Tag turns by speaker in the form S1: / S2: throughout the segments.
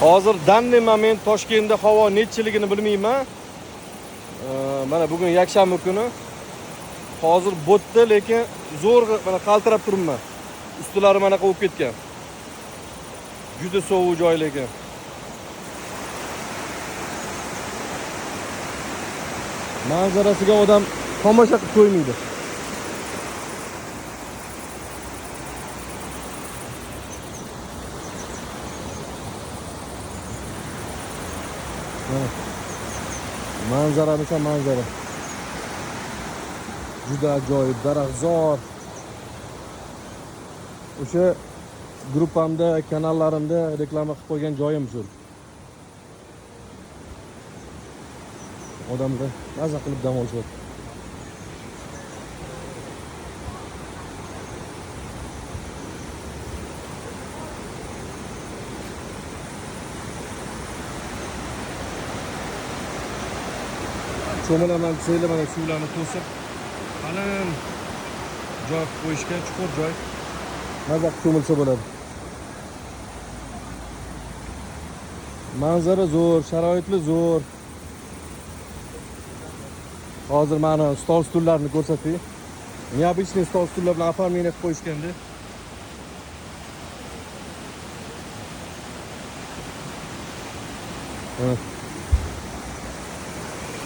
S1: Hozir danliman men Toshkentda havo nechiligini bilmayman. Mana bugun yakshanba kuni. Hozir bo'tdi, lekin zo'r mana qaltirab turibman. Ustlari mana qovib ketgan. Juda sovuq joy lekin. Manzarasiga odam tomosha qilib qo'ymaydi. Manzara esa manzara. Juda ajoyib, daraxtzor. O'sha gruppamda, kanallarimda reklama qilib qo'ygan joyim shu. Odamlar maza qilib dam olishyapti. Cho'milaman desanglar mana suvlarni to'sib, qalin joy qo'yishgan, chuqur joy. Maza qilib cho'milsa bo'ladi. Manzara zo'r, sharoitli zo'r. Hozir mana stol stullarni ko'rsatay. Необычный stol stullar bilan оформление qilib qo'yishganda.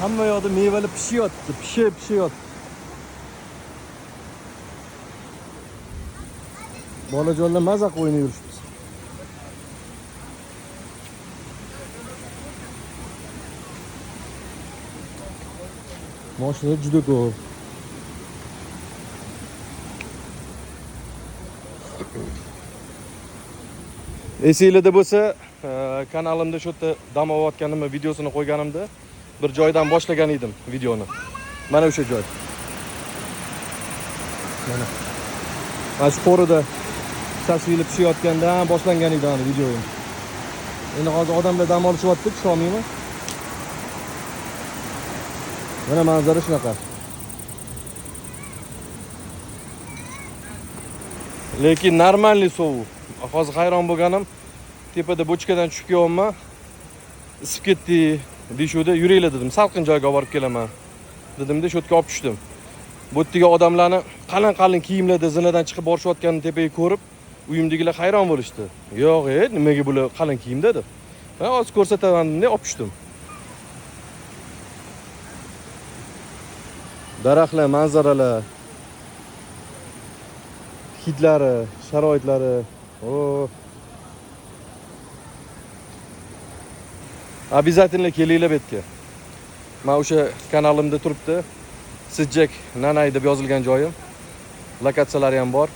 S1: Hamma yoqda mevali pishyapti, pishyapti. Bolajonlar maza qilib o'ynab yurishibdi. Mashina juda ko'p. Esingizda bo'lsa, kanalimda shu yerda dam olayotganimni videosini qo'yganimda bir joydan boshlagan edim videoni. Mana o'sha joy. Mana. Shu qo'rida shashvili pishayotgandan boshlangan edi ana videoyim. Endi hozir odamlar dam olishyapti, tusholmayman. Mana manzara shunaqa. Lekin normalniy sovuq. Hozir hayron bo'lganim, tepada bochkadan tushib kelyapman. Isib ketdi deyshuvdi, yuringlar dedim. Salqin joyga olib borib kelaman. Dedimda shu yerga olib tushdim. Bu yerga odamlarni qalin kiyimlarda zinadan chiqib borishayotganini tepaga ko'rib, uyimdagilar hayron bo'lishdi. Yo'q, nimaga bular qalin kiyimda deb. Men hozir ko'rsataman deb olib tushdim. Daraxtlar, manzaralar, hidlari, sharoitlari. Обязательно kelinglar bu yerga. Men o'sha kanalimda turibdi. Sijjak Nanay deb yozilgan joyim. Lokatsiyalari ham bor.